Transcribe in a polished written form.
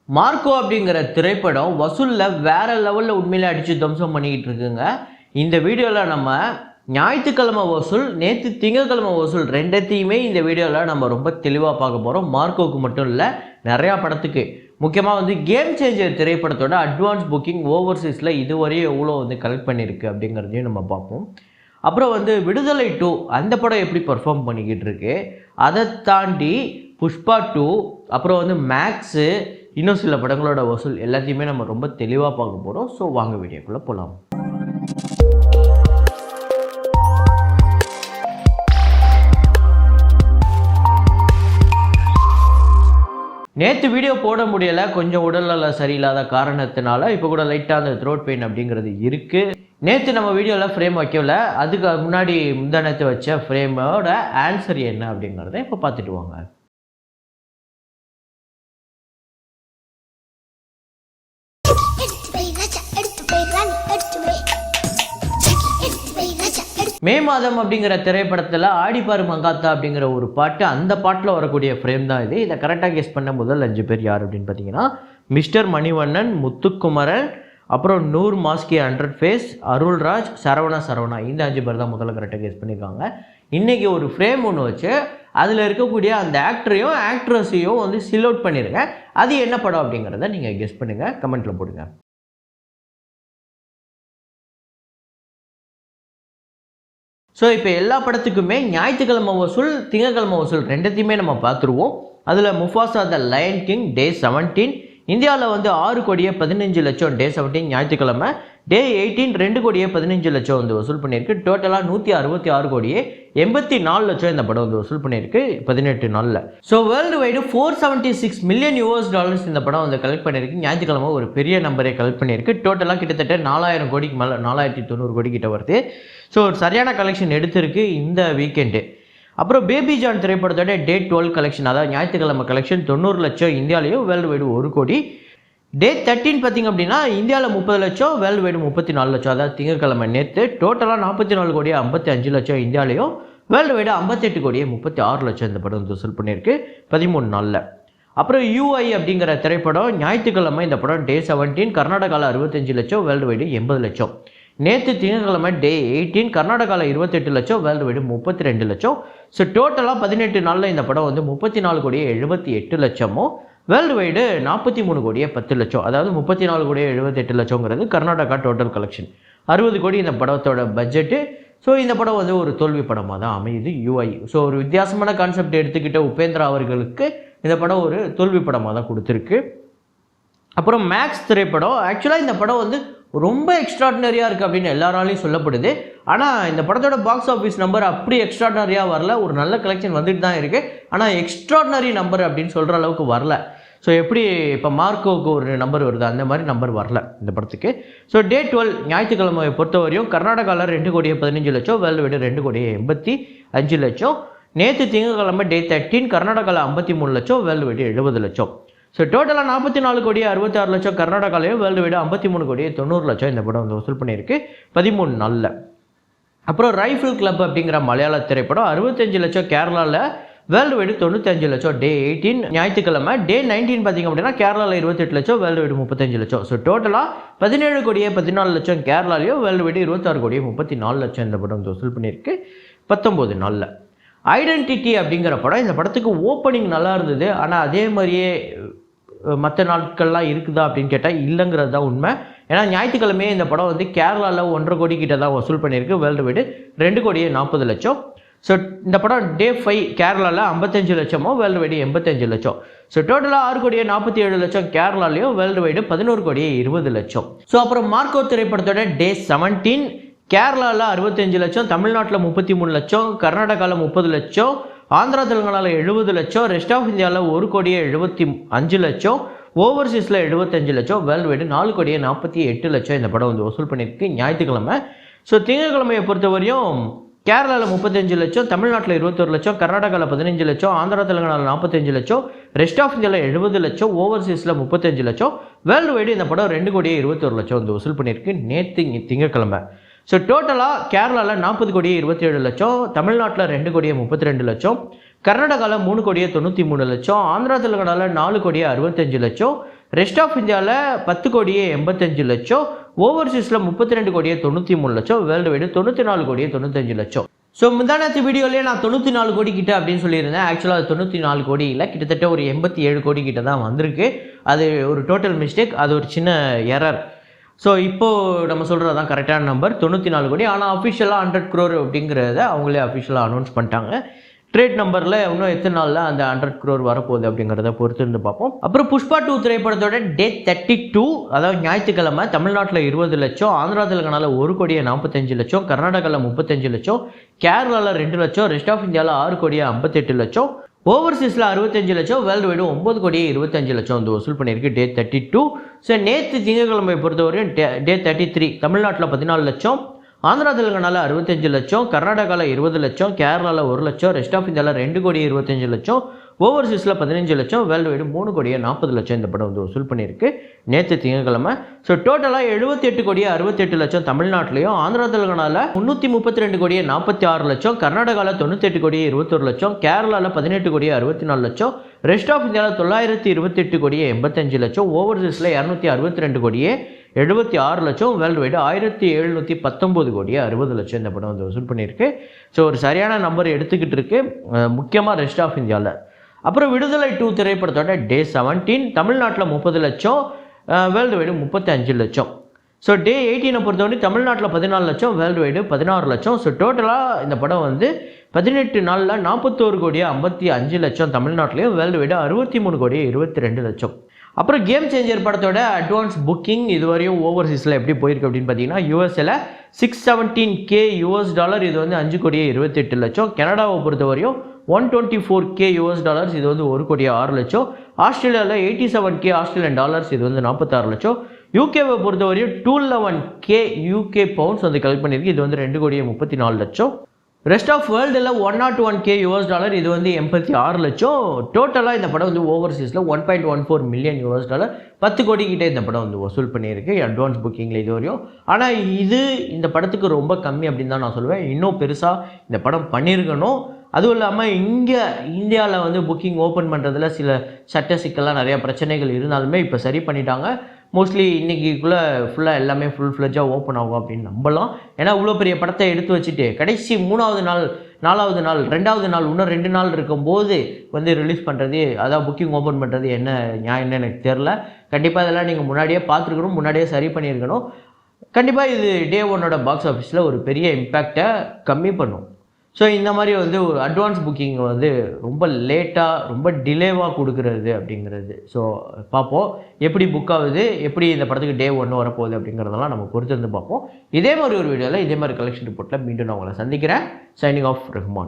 Marco அப்படிங்கிற திரைப்படம் வசூலில் வேற லெவலில் உண்மையிலே அடித்து தம்சம் பண்ணிக்கிட்டு இருக்குங்க. இந்த வீடியோவில் நம்ம ஞாயிற்றுக்கிழமை வசூல், நேற்று திங்கக்கிழமை வசூல் ரெண்டத்தையுமே இந்த வீடியோவில் நம்ம ரொம்ப தெளிவாக பார்க்க போகிறோம். மார்க்கோவுக்கு மட்டும் இல்லை, நிறையா படத்துக்கு, முக்கியமாக கேம் சேஞ்சர் திரைப்படத்தோட அட்வான்ஸ் புக்கிங் ஓவர்சீஸில் இதுவரையும் எவ்வளோ கலெக்ட் பண்ணியிருக்கு அப்படிங்கிறதையும் நம்ம பார்ப்போம். அப்புறம் விடுதலை 2 அந்த படம் எப்படி பர்ஃபார்ம் பண்ணிக்கிட்டு இருக்கு, அதை தாண்டி புஷ்பா 2, அப்புறம் மேக்ஸு, இன்னும் சில படங்களோட வசூல் எல்லாத்தையுமே நம்ம ரொம்ப தெளிவாக பார்க்க போகிறோம். ஸோ வாங்க வீடியோக்குள்ளே போகலாம். நேற்று வீடியோ போட முடியலை, கொஞ்சம் உடல்நல சரியில்லாத காரணத்தினால. இப்போ கூட லைட்டாக அந்த த்ரோட் பெயின் அப்படிங்கிறது இருக்குது. நேற்று நம்ம வீடியோவில் ஃப்ரேம் வைக்கல, அதுக்கு முன்னாடி முந்தானத்தை வச்ச ஃப்ரேமோட ஆன்சர் என்ன அப்படிங்கிறத இப்போ பார்த்துட்டு வாங்க. மே மாதம் அப்படிங்கிற திரைப்படத்தில் ஆடிப்பாரு மங்காத்தா அப்படிங்கிற ஒரு பாட்டு, அந்த பாட்டில் வரக்கூடிய ஃப்ரேம் தான் இது. இதை கரெக்டாக கெஸ் பண்ண முதல் 5 பேர் யார் அப்படின்னு பார்த்தீங்கன்னா, மிஸ்டர் மணிவண்ணன், முத்துக்குமரன், அப்புறம் நூர் மாஸ்கி 100 ஃபேஸ், அருள்ராஜ், சரவணா, இந்த 5 பேர் தான் முதல்ல கரெக்டாக கெஸ் பண்ணியிருக்காங்க. இன்றைக்கி ஒரு ஃப்ரேம் ஒன்று வச்சு அதில் இருக்கக்கூடிய அந்த ஆக்டரையும் ஆக்ட்ரஸையும் சில் அவுட் பண்ணிடுங்க. அது என்ன படம் அப்படிங்கிறத நீங்கள் கெஸ் பண்ணுங்கள், கமெண்ட்டில் போடுங்க. ஸோ இப்போ எல்லா படத்துக்குமே ஞாயிற்றுக்கிழமை வசூல், திங்கக்கிழமை வசூல் ரெண்டத்தையுமே நம்ம பார்த்துருவோம். அதில் முஃபாசா த லயன் கிங் டே 17 இந்தியாவில் 6,15,00,000 டே 17 ஞாயிற்றுக்கிழமை. டே 18 2,15,00,000 வசூல் பண்ணியிருக்கு. டோட்டலாக 164,84,00,000 இந்த படம் வசூல் பண்ணியிருக்கு 18 நாளில். ஸோ வேர்ல்டு வைடு $476 மில்லியன் இந்த படம் கலெக்ட் பண்ணியிருக்கு. ஞாயிற்றுக்கிழமை ஒரு பெரிய நம்பரை கலெக்ட் பண்ணியிருக்கு. டோட்டலாக கிட்டத்தட்ட 4,000 கோடிக்கு மேலே, 4,900 கோடி கிட்ட வருது. ஸோ சரியான கலெக்ஷன் எடுத்திருக்கு இந்த வீக்கெண்டு. அப்புறம் பேபி ஜான் திரைப்படத்தோட டே 12 கலெக்ஷன், அதாவது ஞாயிற்றுக்கிழமை கலெக்ஷன் 90 லட்சம் இந்தியாவிலையும், வேர்ல்டு வைடு 1 கோடி. டே 13 பார்த்திங்க அப்படின்னா இந்தியாவில் 30 லட்சம், வேர்ல்டு வைடு 34 லட்சம், அதாவது திங்கக்கிழமை நேற்று. டோட்டலாக 44 கோடி 55 லட்சம் இந்தியாவிலையும், வேர்ல்டு வைடு 58 கோடியே 36 லட்சம் இந்த படம் வசூல் பண்ணியிருக்கு 13 நாளில். அப்புறம் யூஐ அப்படிங்கிற திரைப்படம் ஞாயிற்றுக்கிழமை இந்த படம் டே 17 கர்நாடகாவில் 65 லட்சம், வேர்ல்டு வைடு 80 லட்சம். நேற்று திங்கக்கிழமை டே 18 கர்நாடகாவில் 28 லட்சம், வேர்ல்டு வைடு 32 லட்சம். ஸோ டோட்டலாக 18 நாளில் இந்த படம் 34 கோடியே 78 லட்சமும், வேர்ல்டு வைடு 43 கோடியே 10 லட்சம். அதாவது 34 கோடியே 78 லட்சங்கிறது கர்நாடகா டோட்டல் கலெக்ஷன். 60 கோடி இந்த படத்தோட பட்ஜெட்டு. ஸோ இந்த படம் ஒரு தோல்வி படமாக தான் அமையுது யூஐ. ஸோ ஒரு வித்தியாசமான கான்செப்ட் எடுத்துக்கிட்ட உபேந்திரா அவர்களுக்கு இந்த படம் ஒரு தோல்வி படமாக தான் கொடுத்துருக்கு. அப்புறம் மேக்ஸ் திரைப்படம், ஆக்சுவலாக இந்த படம் ரொம்ப எக்ஸ்ட்ராடினரியாக இருக்குது அப்படின்னு எல்லாராலையும் சொல்லப்படுது. ஆனால் இந்த படத்தோட பாக்ஸ் ஆஃபீஸ் நம்பர் அப்படி எக்ஸ்ட்ராடினரியாக வரல. ஒரு நல்ல கலெக்ஷன் வந்துட்டு தான் இருக்குது, ஆனால் எக்ஸ்ட்ராடினரி நம்பர் அப்படின்னு சொல்கிற அளவுக்கு வரல. ஸோ எப்படி இப்போ மார்க்கோவுக்கு ஒரு நம்பர் வருது, அந்த மாதிரி நம்பர் வரல இந்த படத்துக்கு. ஸோ டே 12 ஞாயிற்றுக்கிழமை பொறுத்தவரையும் கர்நாடகாவில் 2 கோடியே 15 லட்சம், வேர்ல்டு வைடு 2 கோடியே 85 லட்சம். நேற்று திங்கக்கிழமை டே 13 கர்நாடகாவில் 53 லட்சம், வேர்ல்டு வைடு 70 லட்சம். ஸோ டோட்டலாக 44 கோடியே 66 லட்சம் கர்நாடகாலையும், வேர்ல்டு வைடு 53 கோடியே 90 லட்சம் இந்த படம் வசூல் பண்ணியிருக்கு 13 நாளில். அப்புறம் ரைஃபிள் கிளப் அப்படிங்கிற மலையாள திரைப்படம் 65 லட்சம் கேரளாவில், வேர்ல்டு வைடு 95 லட்சம் டே 18 ஞாயிற்றுக்கிழமை. டே 19 பார்த்திங்க அப்படின்னா கேரளாவில் 28 லட்சம், வேர்ல்டு வைடு 35 லட்சம். ஸோ டோட்டலாக 17 கோடியே 14 லட்சம் கேரளாலையும், வேர்ல்டு வைடு 26 கோடியே 34 லட்சம் இந்த படம் வசூல் பண்ணியிருக்கு 19 நாளில். ஐடென்டிட்டி அப்படிங்கிற படம், இந்த படத்துக்கு ஓப்பனிங் நல்லா இருந்தது, ஆனால் அதே மாதிரியே மற்ற நாட்கள்லாம் இருக்குதா அப்படின்னு கேட்டால் இல்லைங்கிறது தான் உண்மை. ஏன்னா ஞாயிற்றுக்கிழமையே இந்த படம் கேரளாவில் 1.5 கோடி கிட்ட தான் வசூல் பண்ணியிருக்கு, வேர்ல்டு வைடு 2 கோடியே 40 லட்சம். ஸோ இந்த படம் டே 5 கேரளாவில் 55 லட்சமோ, வேர்ல்டு வைடு 85 லட்சம். ஸோ டோட்டலாக 6 கோடியே 47 லட்சம் கேரளாலையும், வேர்ல்டு வைடு 11 கோடியே 20 லட்சம். ஸோ அப்புறம் மார்க்கோ திரைப்படத்தோட டே 17 கேரளாவில் 65 லட்சம், தமிழ்நாட்டில் 33 லட்சம், கர்நாடகாவில் 30 லட்சம், ஆந்திரா தெலுங்கானாவில் 70 லட்சம், ரெஸ்ட் ஆஃப் இந்தியாவில் 1 கோடியே 75 லட்சம், ஓவர்சீஸில் 75 லட்சம், வேர்ல்டு வைடு 4 கோடியே 48 லட்சம் இந்த படம் வசூல் பண்ணியிருக்கு ஞாயிற்றுக்கிழமை. ஸோ திங்கட்கிழமையை பொறுத்தவரையும் கேரளாவில் 35 லட்சம், தமிழ்நாட்டில் 21 லட்சம், கர்நாடகாவில் 15 லட்சம், ஆந்திரா தெலுங்கானாவில் 45 லட்சம், ரெஸ்ட் ஆஃப் இந்தியாவில் 70 லட்சம், ஓவர்சீஸில் 35 லட்சம், வேர்ல்டு வைடு இந்த படம் 2 கோடியே 21 லட்சம் வசூல் பண்ணியிருக்கு நேற்று திங்கட்கிழமை. ஸோ டோட்டலாக கேரளாவில் 40 கோடியே 27 லட்சம், தமிழ்நாட்டில் 2 கோடியே 32 லட்சம், கர்நாடகாவில் 3 கோடியே 93 லட்சம், ஆந்திரா தெலுங்கானாவில் 4 கோடியே 65 லட்சம், ரெஸ்ட் ஆஃப் இந்தியாவில் 10 கோடியே 85 லட்சம், ஓவர்சீஸில் 32 கோடியே 93 லட்சம், வேர்ல்டு வைடு 94 கோடியே 95 லட்சம். ஸோ முந்தானத்து வீடியோலேயே நான் 94 கோடி கிட்ட அப்படின்னு சொல்லியிருந்தேன். ஆக்சுவலாக அது 94 கோடி இல்லை, கிட்டத்தட்ட ஒரு 87 கோடி கிட்ட தான் வந்திருக்கு. அது ஒரு டோட்டல் மிஸ்டேக், அது ஒரு சின்ன எரர். ஸோ இப்போது நம்ம சொல்கிறது தான் கரெக்டான நம்பர் 94 கோடி. ஆனால் அஃபிஷியலாக 100 crore அப்படிங்கிறத அவங்களே அஃபிஷியலாக அனௌன்ஸ் பண்ணிட்டாங்க. ட்ரேட் நம்பரில் இன்னும் எத்தனை நாளில் அந்த 100 crore வரப்போகுது அப்படிங்கிறத பொறுத்து இருந்து பார்ப்போம். அப்புறம் புஷ்பா 2 திரைப்படத்தோட டே 32, அதாவது ஞாயிற்றுக்கிழமை தமிழ்நாட்டில் 20 லட்சம், ஆந்திரா தெலுங்கானாவில் 1 கோடியே 45 லட்சம், கர்நாடகாவில் 35 லட்சம், கேரளாவில் 2 லட்சம், ரெஸ்ட் ஆஃப் இந்தியாவில் 6 கோடியே 58 லட்சம், ஓவர்சீஸில் 65 லட்சம், வேர்ல்டு வைடு 9 கோடியே 25 லட்சம் வந்து வசூல் பண்ணியிருக்கு டே 32. ஸோ நேற்று திங்கட்கிழமை பொறுத்தவரையும் டே 33 தமிழ்நாட்டில் 14 லட்சம், ஆந்திரா தெலுங்கானாவில் 65 லட்சம், கர்நாடகாவில் 20 லட்சம், கேரளாவில் 1 லட்சம், ரெஸ்ட் ஆஃப் இந்தியாவில் 2 கோடியே 25 லட்சம், ஓவர்சீஸில் 15 லட்சம், வேர்ல்டு வைடு 3 கோடியே 40 லட்சம் இந்த படம் வந்து வசூல் பண்ணியிருக்கு நேற்று திங்கட்கிழமை. ஸோ டோட்டலாக 78 கோடியே 68 லட்சம் தமிழ்நாட்டிலையும், ஆந்திரா தெலுங்கானாவில் 332 கோடியே 46 லட்சம், கர்நாடகாவில் 98 கோடியே 21 லட்சம், கேரளாவில் 18 கோடியே 64 லட்சம், ரெஸ்ட் ஆஃப் இந்தியாவில் 928 கோடியே 85 லட்சம், ஓவர்சீஸில் 262 கோடியே 76 லட்சம், வேர்ல்டு வைடு 1719 கோடியே 60 லட்சம் இந்த படம் வந்து வசூல் பண்ணியிருக்கு. ஸோ ஒரு சரியான நம்பர் எடுத்துக்கிட்டு இருக்கு, முக்கியமாக ரெஸ்ட் ஆஃப் இந்தியாவில். அப்புறம் விடுதலை 2 திரைப்படத்தோட டே 17 தமிழ்நாட்டில் 30 லட்சம், வேர்ல்டு வைடு 35 லட்சம். ஸோ டே 18 பொறுத்தவரை தமிழ்நாட்டில் 14 லட்சம், வேர்ல்டு வைடு 16 லட்சம். ஸோ டோட்டலாக இந்த படம் வந்து 18 நாளில் 41 கோடியே 55 லட்சம் தமிழ்நாட்டிலையும், வேர்ல்டு வைடு 63 கோடியே 22 லட்சம். அப்புறம் கேம் சேஞ்சர் படத்தோட அட்வான்ஸ் புக்கிங் இதுவரையும் ஓவர்சீஸில் எப்படி போயிருக்கு அப்படின்னு பார்த்தீங்கன்னா, யூஎஸ்ஏல $617K இது வந்து 5 கோடியே 28 லட்சம், கனடாவை பொறுத்தவரையும் $124K இது வந்து 1 கோடியே 6 லட்சம், ஆஸ்திரேலியாவில் $87K இது வந்து 46 லட்சம், யூகேவை பொறுத்தவரையும் $211K வந்து கலெக்ட் பண்ணியிருக்கு, இது வந்து 2 கோடியே 34 லட்சம். ரெஸ்ட் ஆஃப் வேர்ல்டில் $101K இது வந்து 86 லட்சம். டோட்டலாக இந்த படம் வந்து ஓவர்சீஸில் $1.14 மில்லியன் 10 கோடி கிட்டே இந்த படம் வந்து வசூல் பண்ணியிருக்கு அட்வான்ஸ் புக்கிங்கில் இது வரையும். ஆனால் இது இந்த படத்துக்கு ரொம்ப கம்மி அப்படின்னு தான் நான் சொல்லுவேன். இன்னும் பெருசாக இந்த படம் பண்ணியிருக்கணும். அதுவும் இல்லாமல் இங்கே இந்தியாவில் வந்து புக்கிங் ஓப்பன் பண்ணுறதுல சில சட்ட சிக்கல்லாம் நிறையா பிரச்சனைகள் இருந்தாலுமே இப்போ சரி பண்ணிட்டாங்க. மோஸ்ட்லி இன்றைக்கிக்குள்ளே ஃபுல்லாக எல்லாமே ஃபுல் ஃப்ளெஜ்ஜாக ஓப்பன் ஆகும் அப்படின்னு நம்பலாம். ஏன்னா இவ்வளோ பெரிய படத்தை எடுத்து வச்சுட்டு கடைசி 3வது நாள் 4வது நாள் 2வது நாள் இன்னும் 2 நாள் இருக்கும்போது வந்து ரிலீஸ் பண்ணுறது, அதாவது புக்கிங் ஓப்பன் பண்ணுறது என்ன நியாயம்னு எனக்கு தெரில. கண்டிப்பாக இதெல்லாம் நீங்கள் முன்னாடியே பார்த்துருக்கணும், முன்னாடியே சரி பண்ணியிருக்கணும். கண்டிப்பாக இது டே 1 பாக்ஸ் ஆஃபீஸில் ஒரு பெரிய இம்பேக்டை கம்மி பண்ணும். ஸோ இந்த மாதிரி வந்து ஒரு அட்வான்ஸ் புக்கிங் வந்து ரொம்ப லேட்டாக ரொம்ப டிலேவாக கொடுக்குறது அப்படிங்கிறது. ஸோ பார்ப்போம் எப்படி புக் ஆகுது, எப்படி இந்த படத்துக்கு டே 1 வரப்போகுது அப்படிங்கிறதெல்லாம் நம்ம பொறுத்து இருந்து பார்ப்போம். இதே மாதிரி ஒரு வீடியோவில் இதே மாதிரி கலெக்ஷன் ரிப்போர்ட்டில் மீண்டும் நான் உங்களை சந்திக்கிறேன். Signing off Rahman.